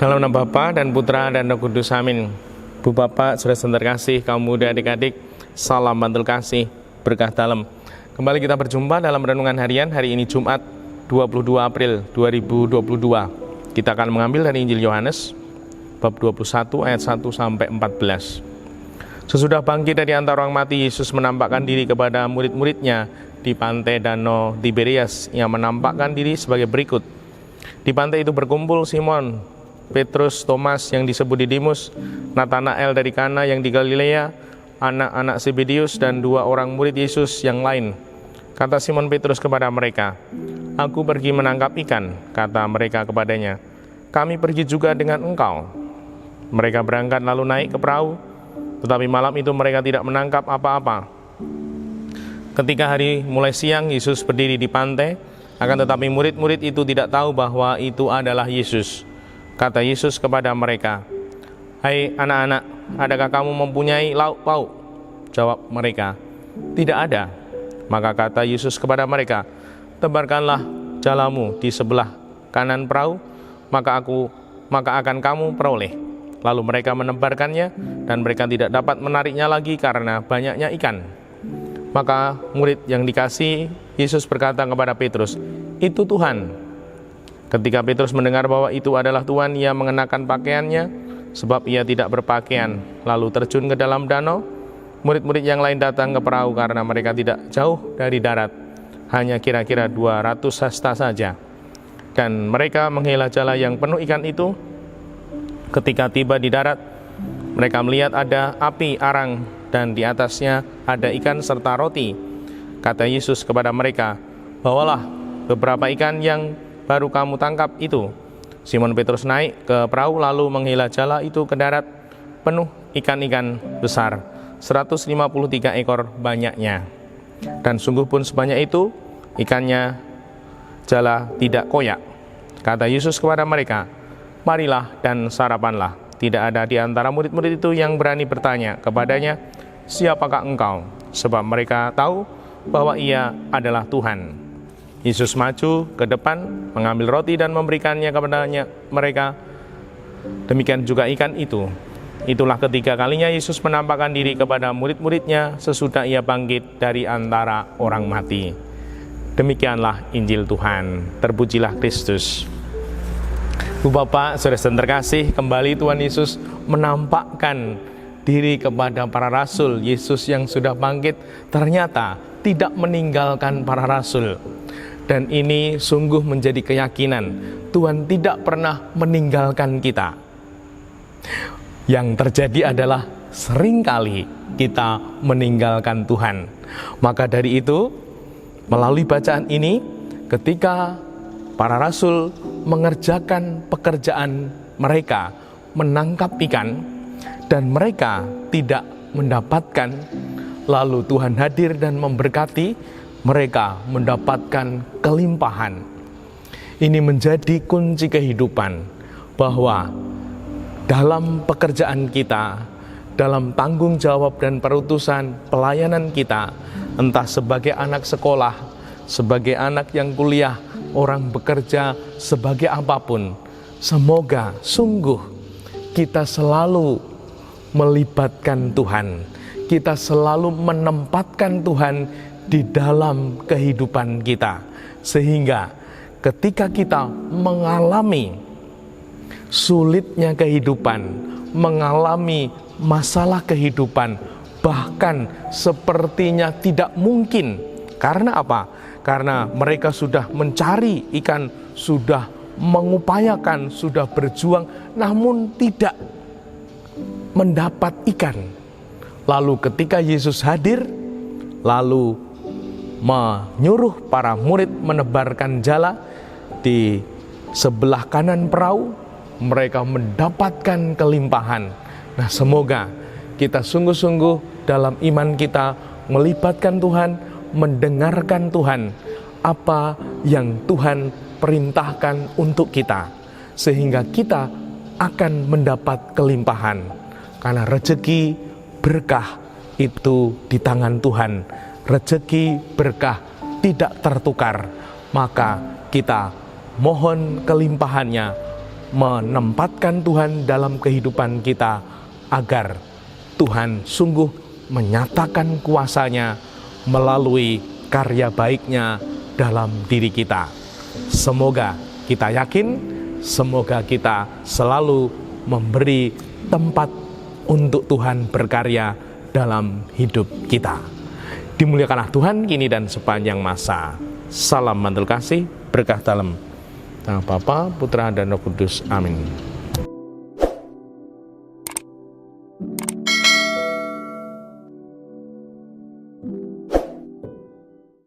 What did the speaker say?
Dalam nama Bapa dan Putra dan Roh Kudus, amin. Bu Bapak, saudara terkasih, kaum muda, adik-adik, salam bantul kasih, berkah dalam. Kembali kita berjumpa dalam renungan harian hari ini Jumat 22 April 2022. Kita akan mengambil dari Injil Yohanes bab 21 ayat 1 sampai 14. Sesudah bangkit dari antara orang mati, Yesus menampakkan diri kepada murid-muridnya di pantai Danau Tiberias. Ia menampakkan diri sebagai berikut. Di pantai itu berkumpul Simon, Petrus, Thomas yang disebut Didimus, Natanael dari Kana yang di Galilea, anak-anak Zebedeus, dan dua orang murid Yesus yang lain. Kata Simon Petrus kepada mereka, "Aku pergi menangkap ikan." Kata mereka kepadanya, "Kami pergi juga dengan engkau." Mereka berangkat lalu naik ke perahu, tetapi malam itu mereka tidak menangkap apa-apa. Ketika hari mulai siang, Yesus berdiri di pantai, akan tetapi murid-murid itu tidak tahu bahwa itu adalah Yesus. Kata Yesus kepada mereka, "Hai anak-anak, adakah kamu mempunyai lauk pauk?" Jawab mereka, "Tidak ada." Maka kata Yesus kepada mereka, "Tebarkanlah jalamu di sebelah kanan perahu, maka akan kamu peroleh." Lalu mereka menebarkannya, dan mereka tidak dapat menariknya lagi karena banyaknya ikan. Maka murid yang dikasihi Yesus berkata kepada Petrus, "Itu Tuhan." Ketika Petrus mendengar bahwa itu adalah Tuhan, ia mengenakan pakaiannya, sebab ia tidak berpakaian, lalu terjun ke dalam danau. Murid-murid yang lain datang ke perahu karena mereka tidak jauh dari darat, hanya kira-kira 200 hasta saja. Dan mereka menghela jala yang penuh ikan itu. Ketika tiba di darat, mereka melihat ada api arang dan di atasnya ada ikan serta roti. Kata Yesus kepada mereka, "Bawalah beberapa ikan yang baru kamu tangkap itu." Simon Petrus naik ke perahu lalu menghela jala itu ke darat penuh ikan-ikan besar, 153 ekor banyaknya. Dan sungguh pun sebanyak itu ikannya, jala tidak koyak. Kata Yesus kepada mereka, "Marilah dan sarapanlah." Tidak ada di antara murid-murid itu yang berani bertanya kepadanya, "Siapakah engkau?" Sebab mereka tahu bahwa ia adalah Tuhan. Yesus maju ke depan, mengambil roti dan memberikannya kepadanya mereka. Demikian juga ikan itu. Itulah ketiga kalinya Yesus menampakkan diri kepada murid-muridnya sesudah ia bangkit dari antara orang mati. Demikianlah Injil Tuhan. Terpujilah Kristus. Bu Bapak, saudara terkasih, kembali Tuhan Yesus menampakkan diri kepada para rasul. Yesus yang sudah bangkit ternyata tidak meninggalkan para rasul. Dan ini sungguh menjadi keyakinan, Tuhan tidak pernah meninggalkan kita. Yang terjadi adalah seringkali kita meninggalkan Tuhan. Maka dari itu, melalui bacaan ini, ketika para rasul mengerjakan pekerjaan mereka, menangkap ikan, dan mereka tidak mendapatkan, lalu Tuhan hadir dan memberkati, mereka mendapatkan kelimpahan. Ini menjadi kunci kehidupan, bahwa dalam pekerjaan kita, dalam tanggung jawab dan perutusan pelayanan kita, entah sebagai anak sekolah, sebagai anak yang kuliah, orang bekerja, sebagai apapun, semoga sungguh kita selalu melibatkan Tuhan, kita selalu menempatkan Tuhan di dalam kehidupan kita, sehingga ketika kita mengalami sulitnya kehidupan, mengalami masalah kehidupan, bahkan sepertinya tidak mungkin. Karena apa? Karena mereka sudah mencari ikan, sudah mengupayakan, sudah berjuang, namun tidak mendapat ikan. Lalu ketika Yesus hadir, lalu menyuruh para murid menebarkan jala di sebelah kanan perahu, mereka mendapatkan kelimpahan. Nah, semoga kita sungguh-sungguh dalam iman kita melibatkan Tuhan, mendengarkan Tuhan, apa yang Tuhan perintahkan untuk kita, sehingga kita akan mendapat kelimpahan. Karena rezeki berkah itu di tangan Tuhan. Rezeki berkah tidak tertukar. Maka kita mohon kelimpahannya, menempatkan Tuhan dalam kehidupan kita, agar Tuhan sungguh menyatakan kuasa-Nya melalui karya baik-Nya dalam diri kita. Semoga kita yakin, semoga kita selalu memberi tempat untuk Tuhan berkarya dalam hidup kita. Dimuliakanlah Tuhan kini dan sepanjang masa. Salam mantul kasih, berkah dalam nama Bapa, Putra, dan Roh Kudus. Amin.